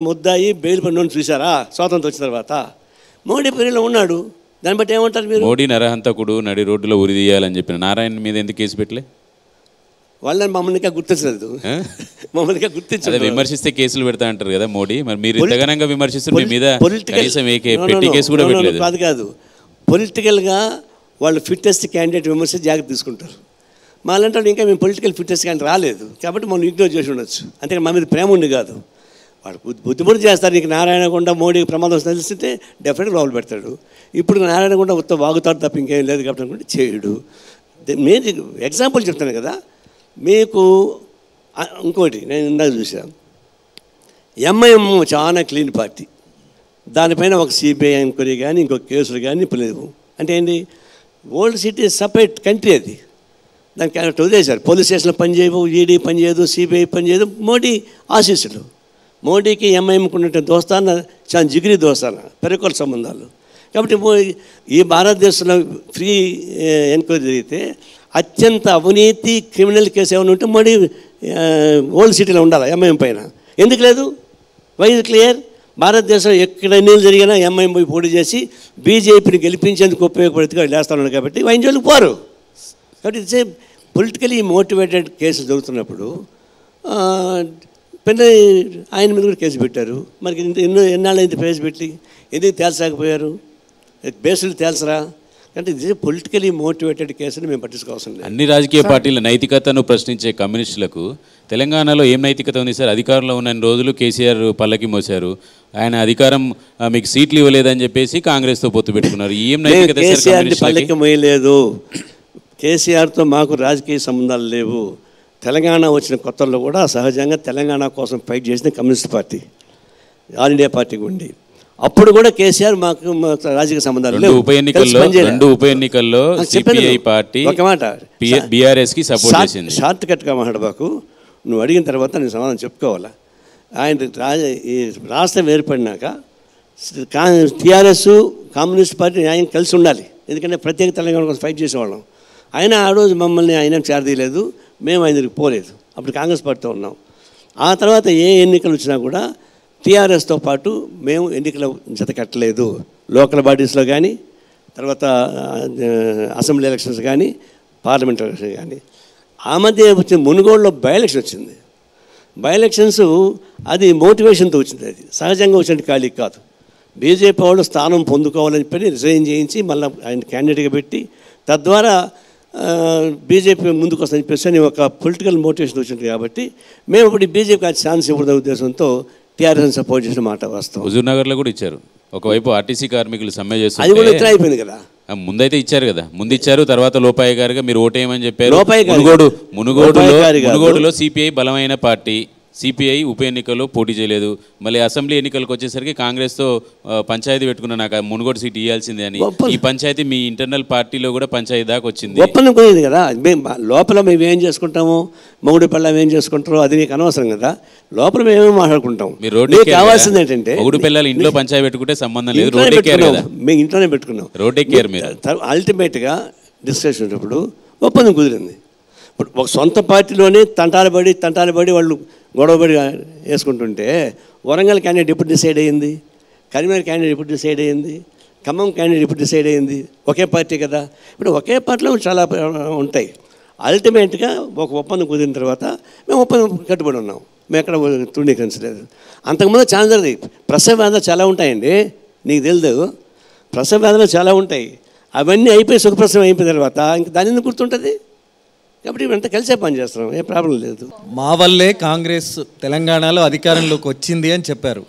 ముద్దాయి బెయిల్ పడినోని చూసారా స్వాతంత్రం వచ్చిన తర్వాత? మోడీ పరిలో ఉన్నాడు. దాన్ని బట్టి ఏమంటారు మీరు? మోడీ నరహంతకుడు, నడి రోడ్డులో ఉరిదీయాలని చెప్పిన నారాయణ మీద ఎందుకు కేసు పెట్టలే? వాళ్ళని మమ్మల్ని గుర్తించలేదు. మమ్మల్ని గుర్తించలేదు. విమర్శిస్తే కేసులు పెడతా అంటారు కదా మోడీ. మరి మీరు ఇంతగానంగా విమర్శిస్తే మీ మీద కనీసం పెట్టి కేసు కూడా పెట్టలేదు. కాదు పొలిటికల్గా వాళ్ళు ఫిట్టెస్ట్ క్యాండిడేట్ విమర్శిస్తే జాగ్రత్త తీసుకుంటారు. మాలంటే ఇంకా మేము పొలిటికల్ ఫిట్టెస్ట్ క్యాండిడేట్ రాలేదు కాబట్టి మనం ఇగ్నోర్ చేసి ఉండొచ్చు. అంతే మా మీద ప్రేమ ఉండి కాదు. వాడు బుద్ధిపడి చేస్తారు. నీకు నారాయణగొండ మోడీకి ప్రమాదం తెలిస్తే డెఫినెట్గా లోపల పెడతాడు. ఇప్పుడు నారాయణగొండ ఉత్త వాగుతాడు తప్ప ఇంకేం లేదు కాబట్టి అనుకుంటే చేయడు. నేను ఎగ్జాంపుల్ చెప్తాను కదా మీకు. ఇంకోటి నేను ఇందాక చూసాను, ఎంఐఎం చాలా క్లీన్ పార్టీ. దానిపైన ఒక సిబిఐ ఎంక్వైరీ కానీ ఇంకొక కేసులు కానీ ఇప్పుడు లేవు. అంటే ఏంటి, ఓల్డ్ సిటీ సపరేట్ కంట్రీ అది. దానికి అట్లా వదిలేశారు. పోలీస్ స్టేషన్లో పనిచేయవు, ఈడీ పనిచేయదు, సిబిఐ పనిచేయదు. మోడీ ఆశీస్సులు. మోడీకి ఎంఐఎంకు ఉన్నట్టు దోస్తాన చాలా జిగిరి దోస్తాన పెరుకోల సంబంధాలు. కాబట్టి ఈ భారతదేశంలో ఫ్రీ ఎంక్వైరీ జరిగితే అత్యంత అవినీతి క్రిమినల్ కేసు ఏమైనా ఉంటే మోడీ ఓల్డ్ సిటీలో ఉండాలి ఎంఐఎం పైన. ఎందుకు లేదు? Why is clear? భారతదేశంలో ఎక్కడ ఎన్నికలు జరిగినా ఎంఐఎం పోయి పోటీ చేసి బీజేపీని గెలిపించేందుకు ఉపయోగపడుతుంది లేస్తాను కాబట్టి వైద్యులకు పోరు. కాబట్టి ఇట్స్ ఏ పొలిటికలీ మోటివేటెడ్ కేసులు జరుగుతున్నప్పుడు పెద్ద ఆయన మీద కూడా కేసు పెట్టారు. మరి ఎన్నాళ్ళు అయితే కేసు పెట్టి ఎందుకు తేల్చలేకపోయారు? బేసులు తేల్చరా? అంటే ఇది పొలిటికలీ మోటివేటెడ్ కేసుని మేము పట్టించుకోవాల్సిన లేదు. అన్ని రాజకీయ పార్టీల నైతికతను ప్రశ్నించే కమ్యూనిస్టులకు తెలంగాణలో ఏం నైతికత ఉంది సార్? అధికారంలో ఉన్న రోజులు కేసీఆర్ పల్లకి మోసారు. ఆయన అధికారం మీకు సీట్లు ఇవ్వలేదని చెప్పేసి కాంగ్రెస్తో పొత్తు పెట్టుకున్నారు. ఏం నైతికత? కేసీఆర్ పల్లకి మోయలేదు. కేసీఆర్తో మాకు రాజకీయ సంబంధాలు లేవు. తెలంగాణ వచ్చిన కొత్తల్లో కూడా సహజంగా తెలంగాణ కోసం ఫైట్ చేసిన కమ్యూనిస్ట్ పార్టీ ఆల్ ఇండియా పార్టీకి ఉండి అప్పుడు కూడా కేసీఆర్ మాకు రాజకీయ సంబంధాలు లేవు. రెండు ఉప ఎన్నికల్లో సిపిఐ పార్టీ ఒక మాట బీఆర్ఎస్కి సపోర్ట్ చేసింది. షార్ట్ కట్గా మాట్లాడబాకు. నువ్వు అడిగిన తర్వాత నేను సమాధానం చెప్పుకోవాలా. ఆయన ఈ రాష్ట్రం ఏర్పడినాక టీఆర్ఎస్ కమ్యూనిస్ట్ పార్టీ న్యాయం కలిసి ఉండాలి. ఎందుకంటే ప్రత్యేక తెలంగాణ కోసం ఫైట్ చేసేవాళ్ళం. ఆయన ఆ రోజు మమ్మల్ని ఆయన చేరదీయలేదు, మేము ఆయన దగ్గరికి పోలేదు. అప్పుడు కాంగ్రెస్ పార్టీతో ఉన్నాం. ఆ తర్వాత ఏ ఎన్నికలు వచ్చినా కూడా టీఆర్ఎస్తో పాటు మేము ఎన్నికల జత కట్టలేదు. లోకల్ బాడీస్లో కానీ, తర్వాత అసెంబ్లీ ఎలక్షన్స్ కానీ, పార్లమెంట్ ఎలక్షన్ కానీ. ఆ మధ్య వచ్చిన మునుగోడులో బై ఎలక్షన్ వచ్చింది. బై ఎలక్షన్స్ అది మోటివేషన్తో వచ్చింది. అది సహజంగా వచ్చిన ఖాళీ కాదు. బీజేపీ వాళ్ళు స్థానం పొందుకోవాలని చెప్పి రిజైన్ చేయించి మళ్ళీ ఆయన క్యాండిడేట్గా పెట్టి తద్వారా బీజేపీ ముందుకు వస్తుందని చెప్పేసి ఒక పొలిటికల్ మోటివేషన్ వచ్చింది. కాబట్టి మేము ఇప్పుడు బీజేపీకి ఛాన్స్ ఇవ్వడం ఉద్దేశంతో టీఆర్ఎస్ సపోర్ట్ చేసిన మాట వాస్తవం. హుజూర్నగర్లో కూడా ఇచ్చారు. ఒకవైపు ఆర్టీసీ కార్మికులు సమ్మె చేస్తారు, అది కూడా ఇట్లా అయిపోయింది కదా. ముందైతే ఇచ్చారు కదా, ముందు ఇచ్చారు. తర్వాత లోపాయి గారుగా మీరు ఓటేయమని చెప్పారు. మునుగోడులో సిపిఐ బలమైన పార్టీ. సిపిఐ ఉప ఎన్నికల్లో పోటీ చేయలేదు. మళ్ళీ అసెంబ్లీ ఎన్నికలకు వచ్చేసరికి కాంగ్రెస్తో పంచాయతీ పెట్టుకున్న నాకు మునుగోడు సీట్ ఇవ్వాల్సిందే అని. ఈ పంచాయతీ మీ ఇంటర్నల్ పార్టీలో కూడా పంచాయతీ దాకా వచ్చింది. ఒప్పందం కుదిరింది కదా. లోపల మేము ఏం చేసుకుంటాము, మొగుడు పిల్లలు ఏం చేసుకుంటారో అది నీకు అనవసరం కదా. లోపల మేమేమో మాట్లాడుకుంటాం. మీరు రోడ్డు కావాల్సింది ఏంటంటే మొగుడు పిల్లలు ఇంట్లో పంచాయతీ పెట్టుకుంటే సంబంధం లేదు. రోడ్ ఎక్కారు కదా, మేము ఇంట్లోనే పెట్టుకున్నాం. రోడ్ ఎక్కారు మీరు. అల్టిమేట్గా డిస్కషన్ ఉన్నప్పుడు ఒప్పందం కుదిరింది. ఇప్పుడు ఒక సొంత పార్టీలోనే తంటాలు పడి వాళ్ళు గొడవపడి వేసుకుంటుంటే వరంగల్ క్యాండిడేట్ ఎప్పుడు డిసైడ్ అయ్యింది, కరీంనగర్ క్యాండిడేట్ ఎప్పుడు డిసైడ్ అయ్యింది, ఖమ్మం క్యాండిడేట్ ఎప్పుడు డిసైడ్ అయ్యింది? ఒకే పార్టీ కదా. ఇప్పుడు ఒకే పార్టీలో చాలా ఉంటాయి. అల్టిమేట్గా ఒక ఒప్పందం కుదిరిన తర్వాత మేము ఒప్పందం కట్టుబడి ఉన్నాం. మేము ఎక్కడ తృణీకరించలేదు. అంతకుముందు ఛాన్స్ జరిగింది. ప్రసవ వ్యాధులు చాలా ఉంటాయండి, నీకు తెలియదు. ప్రసవ వ్యాధులు చాలా ఉంటాయి. అవన్నీ అయిపోయి సుఖప్రసవం అయిపోయిన తర్వాత ఇంక దాని ఎందుకు గుర్తుంటుంది? కాబట్టి ఇవంతా కలిసే పని చేస్తున్నాం, ఏ ప్రాబ్లం లేదు. మా వల్లే కాంగ్రెస్ తెలంగాణలో అధికారంలోకి వచ్చింది అని చెప్పారు.